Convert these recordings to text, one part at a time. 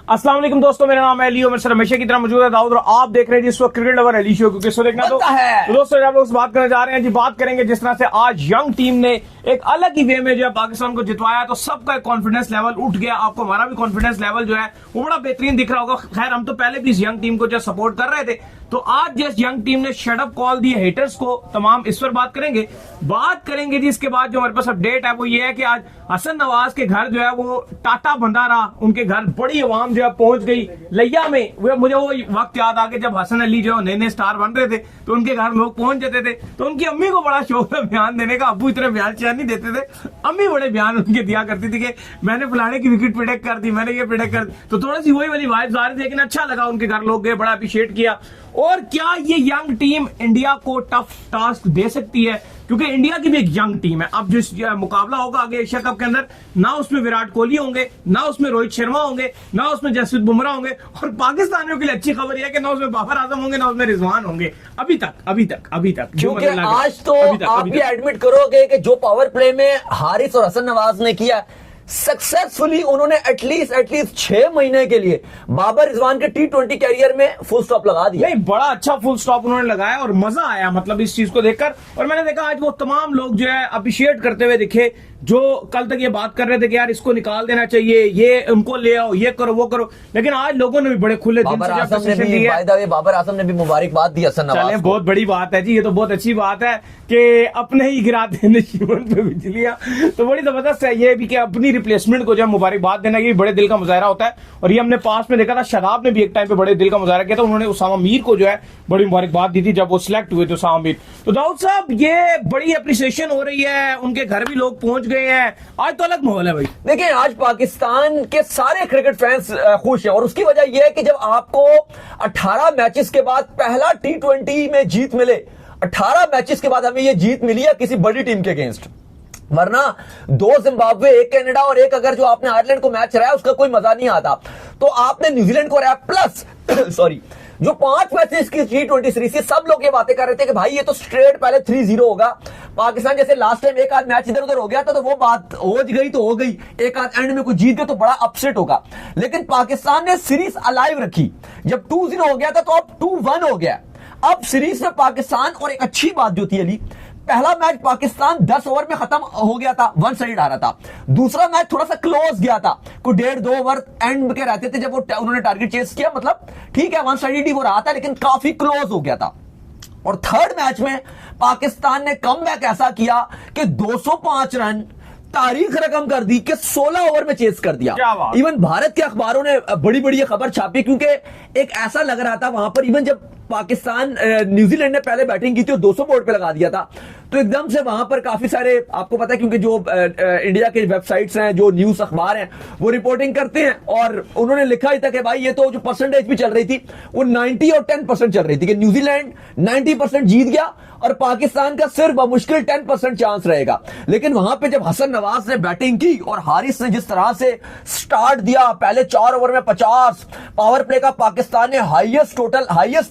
अस्सलाम वालेकुम दोस्तों, मेरा नाम है अली और मेरे साथ हमेशा की तरह मौजूद है दाऊद और आप देख रहे हैं जिस वक्त क्रिकेट लवर अली शो, क्योंकि इसको देखना तो दोस्तों आप लोग बात करने जा रहे हैं जी। बात करेंगे जिस तरह से आज यंग टीम ने एक अलग ही वे में जो है पाकिस्तान को जितवाया, तो सबका कॉन्फिडेंस लेवल उठ गया। आपको हमारा भी कॉन्फिडेंस लेवल जो है वो बड़ा बेहतरीन दिख रहा होगा। खैर, हम तो पहले भी इस यंग टीम को जो सपोर्ट कर रहे थे, तो आज जिस यंग टीम ने शटअप कॉल दी हेटर्स को, तमाम इस पर बात करेंगे जी। इसके बाद जो हमारे पास अपडेट है वो ये है कि आज हसन नवाज के घर जो है वो टाटा भंडारा, उनके घर बड़ी आवाम जो है पहुंच गई लिया में। मुझे वो वक्त याद आ गया जब हसन अली जो नए नए स्टार बन रहे थे, तो उनके घर लोग पहुंच जाते थे। तो उनकी अम्मी को बड़ा शौक है बयान देने का। अब्बू इतने बयान शेयर नहीं देते थे, अम्मी बड़े बयान उनके दिया करती थी कि मैंने फलाने की विकेट प्रिडिक्ट कर दी, मैंने ये प्रिडिक्ट कर दी। तो थोड़ी सी वही वाली वाइब्स आ रही थी, लेकिन अच्छा लगा। उनके घर लोग गए, बड़ा अप्रिशिएट किया। और क्या ये यंग टीम इंडिया को टफ टास्क दे सकती है? क्योंकि इंडिया की भी एक यंग टीम है। अब जो मुकाबला होगा आगे एशिया कप के अंदर, ना उसमें विराट कोहली होंगे, ना उसमें रोहित शर्मा होंगे, ना उसमें जसप्रीत बुमराह होंगे। और पाकिस्तानियों के लिए अच्छी खबर यह है कि ना उसमें बाबर आजम होंगे, ना उसमें रिजवान होंगे। अभी तक क्योंकि आज तो आप ये एडमिट करोगे कि जो पावर प्ले में हारिस और हसन नवाज ने किया सक्सेसफुली, उन्होंने एटलीस्ट 6 महीने के लिए बाबर रिजवान के T20 कैरियर में फुल स्टॉप लगा दिया। नहीं, बड़ा अच्छा फुल स्टॉप उन्होंने लगाया और मजा आया मतलब इस चीज को देखकर। और मैंने देखा आज वो तमाम लोग जो है अप्रिशिएट करते हुए दिखे, जो कल तक ये बात कर रहे थे कि यार इसको निकाल देना चाहिए, ये उनको ले आओ, ये करो वो करो, लेकिन आज लोगों ने भी बड़े खुले दिल से बाबर आजम ने भी मुबारकबाद दी हसन नवाज को। बहुत बड़ी बात है जी, ये तो बहुत अच्छी बात है कि अपने ही गिराते हैं नशीबन पे बिजलियां। तो बड़ी जबरदस्त है ये भी कि अपनी रिप्लेसमेंट को जब मुबारकबाद देना, ये बड़े दिल का मुजाहरा होता है। और ये हमने पास में देखा था, शदाब ने भी एक टाइम पे बड़े दिल का मुजाहरा किया था। उन्होंने उसामा मीर को जो है बड़ी मुबारकबाद दी थी जब वो सिलेक्ट हुए थे उसामा मीर। तो दाऊद साहब, ये बड़ी अप्रिसिएशन हो रही है, उनके घर भी लोग पहुंच गए हैं। आज तो अलग माहौल है भाई। देखिए, आज पाकिस्तान के सारे क्रिकेट फैंस खुश हैं और उसकी वजह यह है कि जब आपको 18 मैचेस के बाद पहला T20 में जीत मिले, 18 मैचेस के बाद हमें यह जीत मिली है किसी बड़ी टीम के अगेंस्ट। वरना 2 जिम्बाब्वे, 1 कनाडा और 1 अगर जो आपने आयरलैंड को मैच रहा है उसका कोई मजा नहीं आता। तो आपने न्यूजीलैंड को रहा प्लस सॉरी जो 5 मैचेस की T20 सीरीज थी, सब लोग ये बातें कर रहे थे कि भाई ये तो स्ट्रेट पहले 3-0 होगा। पाकिस्तान जैसे लास्ट टाइम एक आध मैच इधर उधर हो गया था, तो वो बात हो गई तो हो गई, एक आध एंड में कुछ जीत गए तो बड़ा अपसेट होगा। लेकिन पाकिस्तान ने सीरीज अलाइव रखी। जब 2-0 हो गया था तो अब 2-1 हो गया। अब सीरीज में पाकिस्तान, और एक अच्छी बात जो थी अली, पहला मैच पाकिस्तान 10 ओवर में खत्म हो गया था, 1 साइड आ रहा था। दूसरा मैच थोड़ा सा क्लोज गया था, कोई 1.5-2 ओवर एंड के रहते थे जब वो उन्होंने टारगेट चेस किया। मतलब ठीक है, 1 साइड ही वो रहा था, लेकिन काफी क्लोज हो गया था। और थर्ड मैच में पाकिस्तान ने कमबैक ऐसा किया कि 205 रन तारीख रकम कर दी कि 16 ओवर में चेस कर दिया। इवन भारत के अखबारों ने बड़ी बड़ी खबर छापी, क्योंकि एक ऐसा लग रहा था वहां पर, इवन जब पाकिस्तान न्यूजीलैंड ने पहले बैटिंग की थी और 200 बोर्ड पे लगा दिया था, तो एकदम से वहां पर काफी सारे, आपको पता है क्योंकि जो इंडिया के वेबसाइट्स हैं, जो न्यूज अखबार हैं, वो रिपोर्टिंग करते हैं। और उन्होंने लिखा ही था कि भाई ये तो जो परसेंटेज भी चल रही थी वो 90 और 10% चल रही थी कि न्यूजीलैंड 90% जीत गया और पाकिस्तान का सिर्फ मुश्किल 10% चांस रहेगा। लेकिन वहां पे जब हसन नवाज ने बैटिंग की और हारिस ने जिस तरह से स्टार्ट दिया, पहले 4 ओवर में 50 पावर प्ले का पाकिस्तान ने हाईएस्ट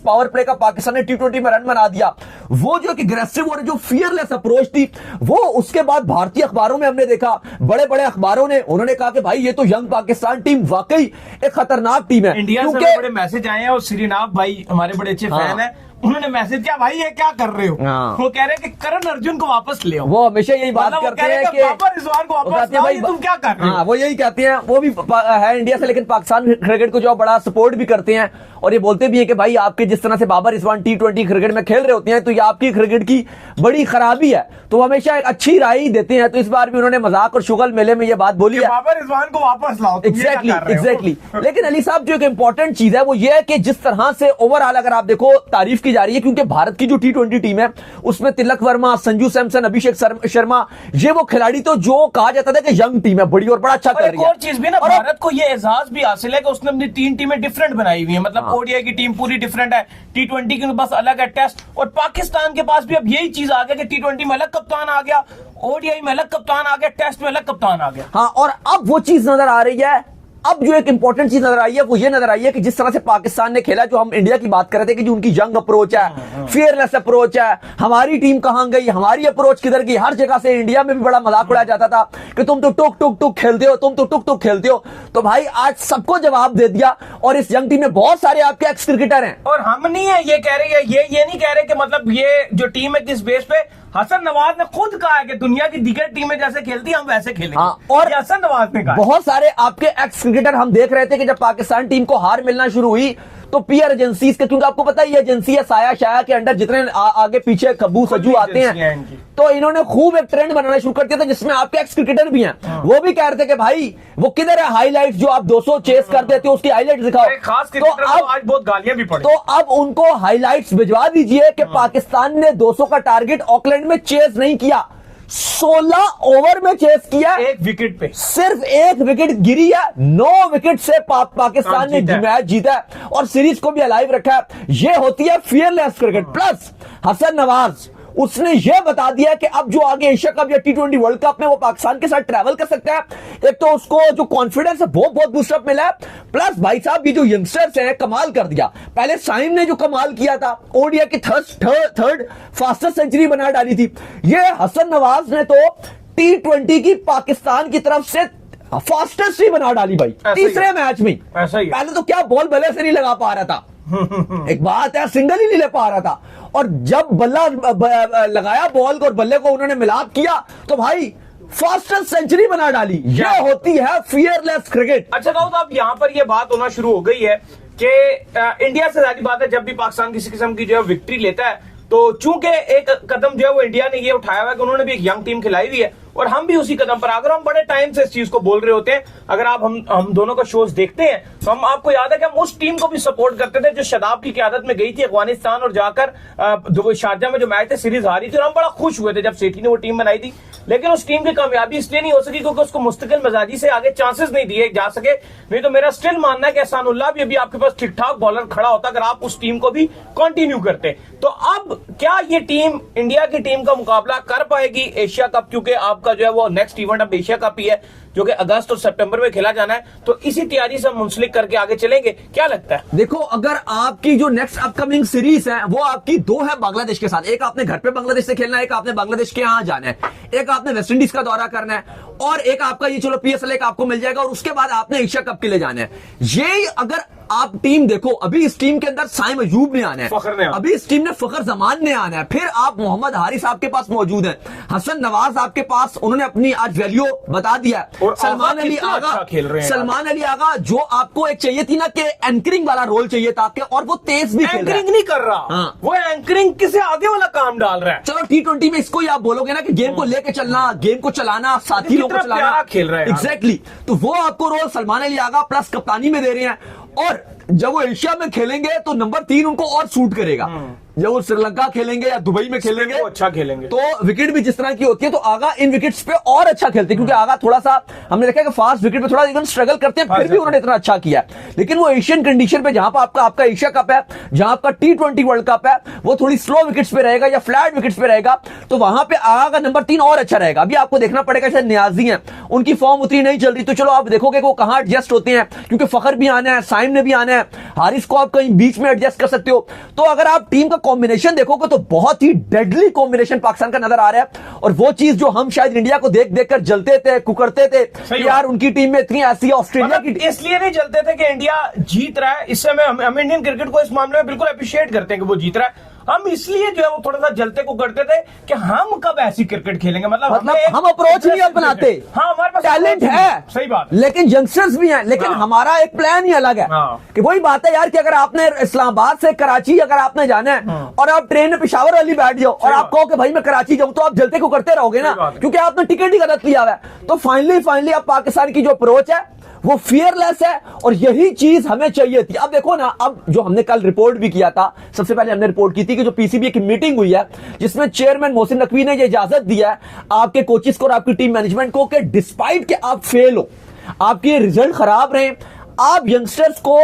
पावर प्ले का पाकिस्तान ने T20 में रन बना दिया। वो जो एग्रेसिव और जो फियरलेस अप्रोच थी, वो उसके बाद भारतीय अखबारों में हमने देखा, बड़े बड़े अखबारों ने उन्होंने कहा कि भाई ये तो यंग पाकिस्तान टीम वाकई एक खतरनाक टीम है। इंडिया से बड़े मैसेज आए हैं और श्रीनाथ भाई हमारे बड़े अच्छे फैन हैं, उन्होंने मैसेज किया, भाई ये क्या कर रहे हो? वो कह रहे हैं कि करण अर्जुन को वापस ले आओ। वो हमेशा यही बात करते हैं कि बाबर रिजवान को वापस लाओ, ये तुम क्या कर रहे हो? वो यही कहते हैं। वो भी है इंडिया से, लेकिन पाकिस्तान क्रिकेट को जो बड़ा सपोर्ट भी करते हैं और ये बोलते भी हैं कि भाई आपके जिस तरह से बाबर रिजवान T20 क्रिकेट में खेल रहे होते हैं, तो ये आपकी क्रिकेट की बड़ी खराबी है। तो हमेशा एक अच्छी राय ही देते हैं। तो इस बार भी उन्होंने मजाक और शुगल मेले में ये बात बोली है, बाबर रिजवान को वापस लाओ। एग्जैक्टली। लेकिन अली साहब, जो एक इंपॉर्टेंट चीज है वो ये है कि जिस तरह से ओवरऑल अगर आप देखो तारीफ की जा रही है, क्योंकि भारत की जो T20 टीम है उसमें तिलक वर्मा, संजू सैमसन, अभिषेक शर्मा, ये वो खिलाड़ी तो जो कहा जाता था कि यंग टीम है, बड़ी और बड़ा अच्छा कर रही है। और चीज भी ना, भारत को ये एहसास भी हासिल है कि उसने अपनी 3 टीमें डिफरेंट बनाई हुई है। मतलब ओडीआई की टीम पूरी डिफरेंट है, T20 की बस अलग है, टेस्ट। और पाकिस्तान के पास भी अब यही चीज आ गया कि T20 में अलग कप्तान आ गया, ओडीआई में अलग कप्तान आ गया, टेस्ट में अलग कप्तान आ गया। हाँ, और अब वो चीज नजर आ रही है। अब जो एक इंपॉर्टेंट चीज नजर आई है वो ये नजर आई है कि जिस तरह से पाकिस्तान ने खेला, जो हम इंडिया की बात कर रहे थे कि जो उनकी यंग अप्रोच है, फियरलेस अप्रोच है, हमारी टीम कहां गई, हमारी अप्रोच किधर गई। हर जगह से इंडिया में भी बड़ा मजाक उड़ाया जाता था कि तुम तो टुक टुक टुक खेलते हो, तुम तो टुक टुक खेलते हो। तो भाई आज सबको जवाब दे दिया, और इस यंग टीम में बहुत सारे आपके एक्स क्रिकेटर हैं। और हम नहीं है ये कह रहे हैं, ये नहीं कह रहे कि मतलब ये जो टीम है किस बेस पे, हसन नवाज ने खुद कहा है कि दुनिया की दिग्गज टीमें जैसे खेलती हैं हम वैसे खेलेंगे। हाँ, और ये हसन नवाज ने कहा। बहुत सारे आपके एक्स क्रिकेटर हम देख रहे थे कि जब पाकिस्तान टीम को हार मिलना शुरू हुई तो पीआर एजेंसीज के, क्योंकि आपको पता है ये एजेंसी है साया शाया के अंडर जितने आगे पीछे खब्बू सज्जू आते हैं, तो इन्होंने खूब एक ट्रेंड बनाना शुरू कर दिया था जिसमें आपके एक्स क्रिकेटर भी हैं। वो भी कह रहे थे कि भाई वो किधर है हाईलाइट्स, जो आप 200 चेस कर देते हो उसकी हाईलाइट्स दिखाओ। खास तो अब आज बहुत गालियां भी पड़ी। तो अब उनको हाईलाइट्स भिजवा दीजिए कि पाकिस्तान ने 200 का टारगेट ऑकलैंड में चेस नहीं किया, 16 ओवर में चेस किया, एक विकेट पे सिर्फ एक विकेट गिरी है, 9 विकेट से पाकिस्तान ने मैच जीता है और सीरीज को भी अलाइव रखा है। ये होती है fearless cricket. Plus Hasan Nawaz उसने यह बता दिया कि अब जो आगे एशिया कप या T20 वर्ल्ड कप में वो पाकिस्तान के साथ ट्रैवल कर सकता है। एक तो उसको जो कॉन्फिडेंस है वो बहुत बूस्टअप मिला है, प्लस भाई साहब ये जो यंगस्टर्स हैं कमाल कर दिया। पहले साइम ने जो कमाल किया था, ओडिया की थर्ड फास्टेस्ट सेंचुरी बना डाली थी, ये हसन नवाज ने तो T20 की पाकिस्तान की तरफ से फास्टेस्ट ही बना डाली भाई तीसरे मैच में। पहले तो क्या बॉल भले से नहीं लगा पा रहा था, एक बात है सिंगल ही नहीं ले पा रहा था, और जब बल्ला लगाया बॉल को और बल्ले को उन्होंने मिलाप किया तो भाई फास्टेस्ट सेंचुरी बना डाली। यह होती है फियरलेस क्रिकेट। अच्छा दाऊद, अब यहाँ पर यह बात होना शुरू हो गई है कि इंडिया से ज्यादा बात है, जब भी पाकिस्तान किसी किस्म की जो है विक्ट्री लेता है तो चूंकि एक कदम जो है वो इंडिया ने ये उठाया हुआ है कि उन्होंने भी एक यंग टीम खिलाई हुई है, और हम भी उसी कदम पर, अगर हम बड़े टाइम से इस चीज को बोल रहे होते हैं, अगर आप हम दोनों का शोज देखते हैं तो हम आपको याद है कि हम उस टीम को भी सपोर्ट करते थे जो शदाब की क्यादत में गई थी अफगानिस्तान और जाकर शारजा में जो मैच थे सीरीज हारी थी, और हम बड़ा खुश हुए थे जब सेठी ने वो टीम बनाई थी। लेकिन उस टीम की कामयाबी इसलिए नहीं हो सकी क्योंकि उसको मुस्तकिल मिजाजी से आगे चांसेस नहीं दिए जा सके। नहीं तो मेरा स्टिल मानना है कि एहसानुल्लाह भी अभी आपके पास ठीक ठाक बॉलर खड़ा होता अगर आप उस टीम को भी कंटिन्यू करते। तो अब क्या ये टीम इंडिया की टीम का मुकाबला कर पाएगी एशिया कप, क्योंकि आपका जो है वो नेक्स्ट इवेंट अब एशिया कप ही है जो कि अगस्त और सितंबर में खेला जाना है, तो इसी तैयारी से हम मुंसलिक करके आगे चलेंगे, क्या लगता है? देखो, अगर आपकी जो नेक्स्ट अपकमिंग सीरीज है वो आपकी 2 है बांग्लादेश के साथ, एक आपने घर पे बांग्लादेश से खेलना है, एक आपने बांग्लादेश के यहां जाना है, एक आपने वेस्ट इंडीज का दौरा करना है, और एक आपका ये चलो PSL एक आपको मिल जाएगा, और उसके बाद आपने एशिया कप के लिए जाना है। ये अगर आप टीम देखो, अभी इस टीम के अंदर साइम अयूब ने आना है, अभी इस टीम ने फखर जमान ने आना है, फिर आप मोहम्मद हारिस आपके पास मौजूद है, हसन नवाज आपके पास, उन्होंने अपनी आज वैल्यू बता दिया है, और सलमान अली आगा खेल रहे हैं। सलमान अली आगा जो आपको एक चाहिए थी ना कि एंकरिंग वाला रोल चाहिए था, और वो तेज भी खेल रहा है। एंकरिंग नहीं कर रहा, हाँ। वो एंकरिंग किसे आगे वाला काम डाल रहा है। चलो T20 में इसको ही आप बोलोगे ना कि गेम को लेके चलना, गेम को चलाना, साथी लोगों को चलाना, खेल रहे हैं एग्जैक्टली। तो वो आपको रोल सलमान अली आगा प्लस कप्तानी में दे रहे हैं, और जब वो एशिया में खेलेंगे तो नंबर 3 उनको और सूट करेगा। जब वो श्रीलंका खेलेंगे या दुबई में खेलेंगे तो अच्छा खेलेंगे, तो विकेट भी जिस तरह की होती है, तो आगा इन विकेट्स पे और अच्छा खेलते हैं, क्योंकि आगा थोड़ा सा हमने देखा कि फास्ट विकेट पे थोड़ा इवन स्ट्रगल करते हैं, फिर भी उन्होंने इतना अच्छा किया। लेकिन वो एशियन कंडीशन पे जहां पर आपका एशिया कप है, जहां आपका T20 वर्ल्ड कप है, वो थोड़ी स्लो विकेट्स पे रहेगा या फ्लैट विकेट्स पे रहेगा, तो वहां पे आगा का नंबर 3 और अच्छा रहेगा। अभी आपको देखना पड़ेगा, शायद नियाजी है, उनकी फॉर्म उतनी नहीं चल रही, तो चलो आप देखोगे कि वो कहां एडजस्ट होते हैं, क्योंकि फखर भी आना है, साइम ने भी आना है, हारिस को आप कहीं बीच में एडजस्ट कर सकते हो। तो अगर आप टीम का कॉम्बिनेशन देखोगे तो बहुत ही डेडली कॉम्बिनेशन पाकिस्तान का नजर आ रहा है, और वो चीज जो हम शायद इंडिया को देख देख कर जलते थे, कुकरते थे कि यार उनकी टीम में इतनी ऐसी है, ऑस्ट्रेलिया की इसलिए नहीं जलते थे कि इंडिया जीत रहा है। इससे हम इंडियन क्रिकेट को इस मामले में बिल्कुल अप्रिशिएट करते हैं कि वो जीत रहा है। हम इसलिए जो है वो थोड़ा सा जलते को करते थे कि हम कब ऐसी क्रिकेट खेलेंगे, मतलब हम अप्रोच नहीं अपनाते। हाँ, हमारे पास टैलेंट है, सही बात, लेकिन यंगस्टर्स भी हैं, लेकिन हमारा एक प्लान ही अलग है। कि वही बात है यार कि अगर आपने इस्लामाबाद से कराची अगर आपने जाना है और आप ट्रेन में पेशावर वाली बैठ जाओ और आप कहो कि भाई मैं कराची जाऊं, तो आप जलते को करते रहोगे ना, क्योंकि आपने टिकट ही गलत लिया हुआ है। तो फाइनली अब पाकिस्तान की जो अप्रोच है वो फियरलेस है, और यही चीज हमें चाहिए थी। अब देखो ना, अब जो हमने कल रिपोर्ट भी किया था, सबसे पहले हमने रिपोर्ट की थी कि जो PCBA की मीटिंग हुई है जिसमें चेयरमैन मोहसिन नकवी ने ये इजाजत दिया है आपके कोचेस को और आपकी टीम मैनेजमेंट को कि डिस्पाइट के आप फेल हो, आपके रिजल्ट खराब रहे, आप यंगस्टर्स को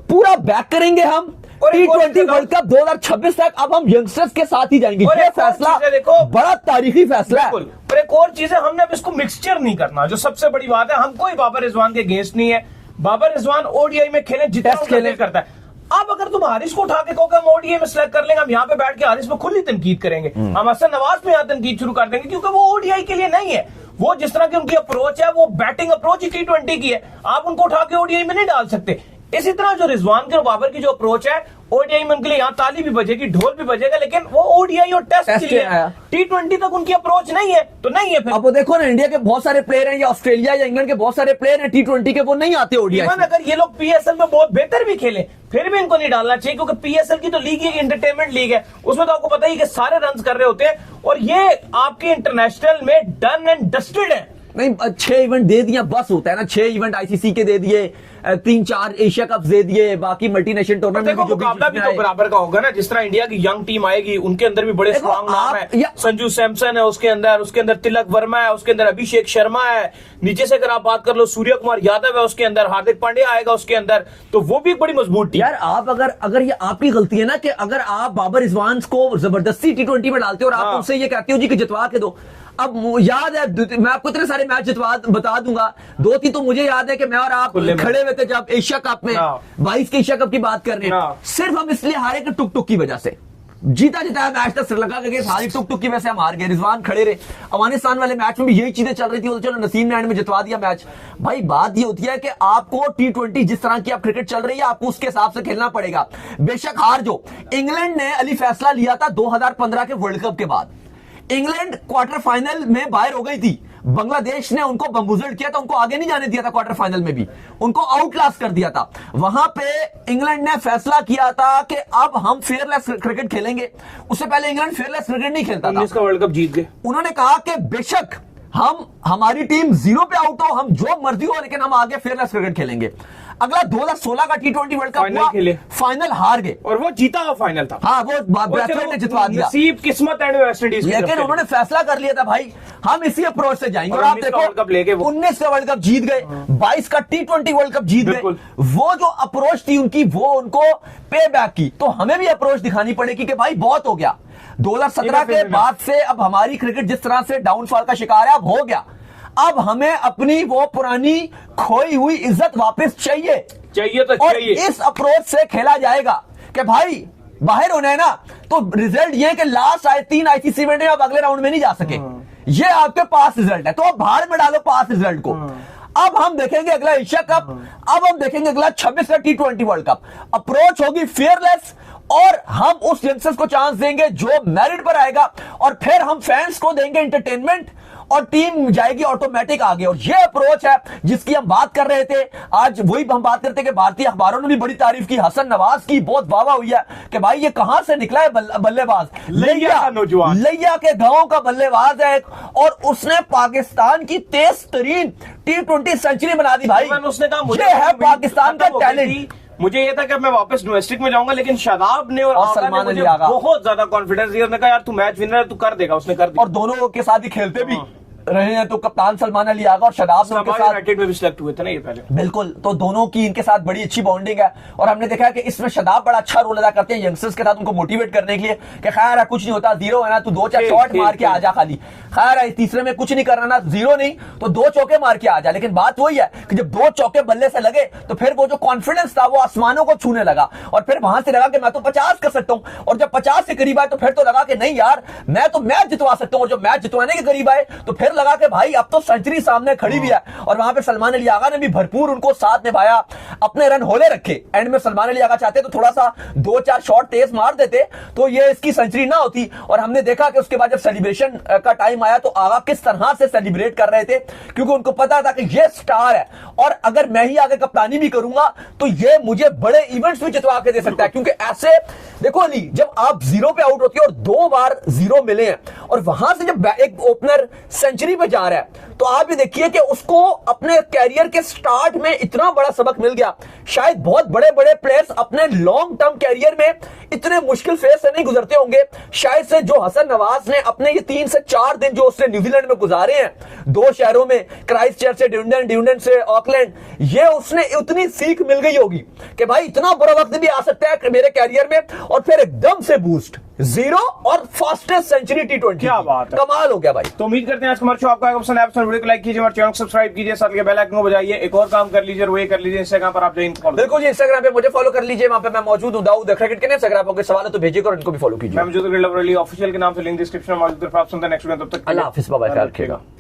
पूरा बैक करेंगे। हम T20 वर्ल्ड कप 2026 तक अब हम यंगस्टर्स के साथ ही जाएंगे। ये फैसला देखो बड़ा तारीखी फैसला है। पर एक और चीज है, हमने अब इसको मिक्सचर नहीं करना, जो सबसे बड़ी बात है। हम कोई बाबर रिजवान के अगेंस्ट नहीं है, बाबर रिजवान ODI में खेले जितना खेले करता है। अब अगर तुम हारिस को उठा के कहोगे हम ओडीआई में सिलेक्ट कर लेंगे, हम यहाँ पे बैठ के हारिस में खुली तनकीद करेंगे, हम हसन नवाज में यहाँ तनकीद शुरू कर देंगे, क्योंकि वो ओडीआई के लिए नहीं है। वो जिस तरह की उनकी अप्रोच है वो बैटिंग अप्रोच ही T20 की है, आप उनको उठा के ओडीआई में नहीं डाल सकते। इसी तरह जो रिजवान के और बाबर की जो अप्रोच है ओडीआई में उनके लिए यहाँ ताली भी बजेगी, ढोल भी बजेगा, लेकिन वो ओडीआई और टेस्ट के लिए T20 तक उनकी अप्रोच नहीं है, तो नहीं है। फिर अब वो देखो ना, इंडिया के बहुत सारे प्लेयर हैं या ऑस्ट्रेलिया या इंग्लैंड के बहुत सारे प्लेयर हैं T20 के, वो नहीं आते ओडीआई। अगर ये लोग पीएसएल में बहुत बेहतर भी खेले फिर भी इनको नहीं डालना चाहिए, क्योंकि पीएसएल की तो लीग ही एंटरटेनमेंट लीग है, उसमें तो आपको पता ही कि सारे रन कर रहे होते हैं, और ये आपके इंटरनेशनल में डन एंड डस्टेड है। नहीं, 6 इवेंट दे दिया बस होता है ना, 6 इवेंट आईसीसी के दे दिए, 3-4 एशिया कप दे दिए, बाकी मल्टीनेशनल टूर्नामेंट में मुकाबला भी तो बराबर का होगा ना। जिस तरह इंडिया की यंग टीम आएगी उनके अंदर भी बड़े स्ट्रॉन्ग नाम है, संजू सैमसन है उसके अंदर तिलक वर्मा है, उसके अंदर अभिषेक शर्मा है, नीचे से अगर आप बात कर लो सूर्य कुमार यादव है उसके अंदर, हार्दिक पांड्या आएगा उसके अंदर, तो वो भी एक बड़ी मजबूत टीम। यार आप अगर ये आपकी गलती है ना कि अगर आप बाबर रिजवान को जबरदस्ती T20 में डालते हो और आप उनसे ये कहते हो जी कि जितवा के दो। अब याद है, मैं आपको इतने सारे मैच बता दूंगा, 2-3 तो मुझे याद है कि मैं और आप खड़े हुए थे जब एशिया कप में 22 के एशिया कप की बात कर रहे हैं, सिर्फ हम इसलिए हारे कि टुक टुक की वजह से। जीता जिताया मैच था श्रीलंका के अगेंस्ट, हारी टुक टुक की वजह से हम हार गए। रिजवान खड़े रहे, अफगानिस्तान वाले मैच में भी यही चीजें चल रही थी, चलो नसीम ने एंड में जितवा दिया मैच। भाई बात ये होती है कि आपको T20 जिस तरह की आप क्रिकेट चल रही है आपको उसके हिसाब से खेलना पड़ेगा। बेशक हार जो इंग्लैंड ने अली फैसला लिया था 2015 के वर्ल्ड कप के बाद, इंग्लैंड क्वार्टर फाइनल में बाहर हो गई थी, बांग्लादेश ने उनको बम्बुजल्ड किया था, उनको आगे नहीं जाने दिया था, क्वार्टर फाइनल में भी उनको आउटक्लास कर दिया था। वहां पे इंग्लैंड ने फैसला किया था कि अब हम फेयरलेस क्रिकेट खेलेंगे। उससे पहले इंग्लैंड फेयरलेस क्रिकेट नहीं खेलता था, इसका वर्ल्ड कप जीत गए। उन्होंने कहा कि बेशक हमारी टीम 0 पे आउट हो, हम जो मर्जी हो, लेकिन हम आगे फेयरलेस क्रिकेट खेलेंगे। अगला 2016 का T20 वर्ल्ड कप हुआ, फाइनल हार गए, और वो जीता हुआ फाइनल था। हाँ, वो बैट्समैन ने जितवा दिया, नसीब किस्मत एंड वेस्ट इंडीज, लेकिन उन्होंने फैसला कर लिया था भाई हम इसी अप्रोच से जाएंगे। और आप देखो 19 का वर्ल्ड कप जीत गए, 22 का T20 वर्ल्ड कप जीत गए। वो जो अप्रोच थी उनकी, वो उनको पे बैक की, तो हमें भी अप्रोच दिखानी पड़ेगी कि भाई बहुत हो गया। 2017 के बाद से अब हमारी क्रिकेट जिस तरह से डाउनफॉल का शिकार है, अब हो गया। अब हमें अपनी वो पुरानी खोई हुई इज्जत वापस चाहिए तो और चाहिए। इस अप्रोच से खेला जाएगा कि भाई बाहर होना है ना, तो रिजल्ट ये कि लास्ट आए 3 आईसीसी इवेंट में आप अगले राउंड में नहीं जा सके, ये आपके पास रिजल्ट है, तो आप बाहर में डालो पास रिजल्ट को। अब हम देखेंगे अगला एशिया कप, अब हम देखेंगे अगला 26 का T20 वर्ल्ड कप। अप्रोच होगी फेयरलेस और हम उस यंगस्टर्स को चांस देंगे जो मेरिट पर आएगा, और फिर हम फैंस को देंगे एंटरटेनमेंट और टीम जाएगी ऑटोमेटिक आगे। और ये अप्रोच है जिसकी हम बात कर रहे थे, आज वही हम बात करते हैं कि भारतीय अखबारों ने भी बड़ी तारीफ की, हसन नवाज की बहुत वाह वाह हुई है कि भाई ये कहां से निकला है बल्लेबाज, लैया के गांव का बल्लेबाज है, और उसने पाकिस्तान की तेज तरीन T20 सेंचुरी बना दी। भाई उसने कहा ये है पाकिस्तान का टैलेंट। मुझे ये था कि मैं वापस डोमेस्टिक में जाऊंगा, लेकिन शादाब ने और सलमान अली आगा बहुत ज्यादा कॉन्फिडेंस दिया। उसने कहा यार तू मैच विनर है, तू कर देगा, उसने कर दिया। और दोनों के साथ ही खेलते भी रहे हैं, तो कप्तान सलमान अली आगा और शादाब उनके साथ यूनाइटेड में भी सिलेक्ट हुए थे ना ये पहले। बिल्कुल, तो दोनों की इनके साथ बड़ी अच्छी बॉन्डिंग है, और हमने देखा है कि इसमें शादाब बड़ा अच्छा रोल अदा करते हैं यंगस्टर्स के साथ, उनको मोटिवेट करने के लिए कि खैर है कुछ नहीं होता, 0 है ना, तू 2-4 शॉट मार के आ जा, खाली खैर है तीसरे में कुछ नहीं करना ना, 0 नहीं तो 2 चौके मार के आ जा। लेकिन बात वही है कि जब 2 चौके बल्ले से लगे तो फिर वो जो कॉन्फिडेंस था वो आसमानों को छूने लगा, और फिर वहां से लगा कि मैं तो 50 कर सकता हूं, और जब 50 से करीब आए तो फिर तो लगा कि नहीं यार मैं तो मैच जितवा सकता हूं, और जब मैच जितवाने के करीब आए तो फिर लगा कि भाई अब तो सेंचुरी सामने खड़ी भी है। और वहां पे सलमान अली आगा ने भी भरपूर उनको साथ निभाया, अपने रन होले रखे। एंड में सलमान अली आगा चाहते तो थोड़ा सा 2-4 शॉट तेज मार देते तो ये इसकी सेंचुरी ना होती। और हमने देखा कि उसके बाद जब सेलिब्रेशन का टाइम आया तो आगा किस तरह से सेलिब्रेट कर रहे थे, क्योंकि उनको पता था कि ये स्टार है, और अगर मैं ही आगे कप्तानी भी करूंगा तो ये मुझे बड़े इवेंट्स भी जितवा के दे सकता है। क्योंकि ऐसे देखो अली, जब आप 0 पे आउट होती है और 2 बार 0 मिले हैं, और वहां से जब एक ओपनर सेंचुरी पे जा रहा है, तो आप ये देखिए कि उसको अपने कैरियर के स्टार्ट में इतना बड़ा सबक मिल गया। शायद बहुत बड़े बड़े प्लेयर्स अपने लॉन्ग टर्म कैरियर में इतने मुश्किल फेज से नहीं गुजरते होंगे शायद से जो हसन नवाज ने अपने ये 3 से 4 दिन जो उसने न्यूजीलैंड में गुजारे हैं, 2 शहरों में, क्राइस्ट चर्च से ड्यूंडन, ड्यूंडन से ऑकलैंड, ये उसने उतनी सीख मिल गई होगी कि भाई इतना बुरा वक्त भी आ सकता है मेरे कैरियर में, और फिर एकदम से बूस्ट 0 और फास्टेस्ट सेंचुरी T20। क्या बात है, कमाल हो गया भाई। तो उम्मीद करते हैं आज का हमारा शो आपको आएगा पसंद। वीडियो को लाइक कीजिए, हमारे चैनल को सब्सक्राइब कीजिए, साथ में बेल आइकन को बजाइए। एक और काम कर लीजिए, वो ये कर लीजिए, इंस्टाग्राम पर आप जाइए, बिल्कुल जी, इंस्टाग्राम पे मुझे फॉलो कर लीजिए, वहां पे मैं मौजूद हूं, दाऊद क्रिकेट के नेम। अगर आपको कोई सवाल है तो भेजिए और इनको भी फॉलो कीजिए। मैं मौजूद क्रिकेट लवर अली ऑफिशियल के नाम से लिंक डिस्क्रिप्शन में मौजूद है। आप सुनते हैं नेक्स्ट वीडियो, तब तक अल्लाह हाफिज, बाय बाय, ख्याल रखिएगा।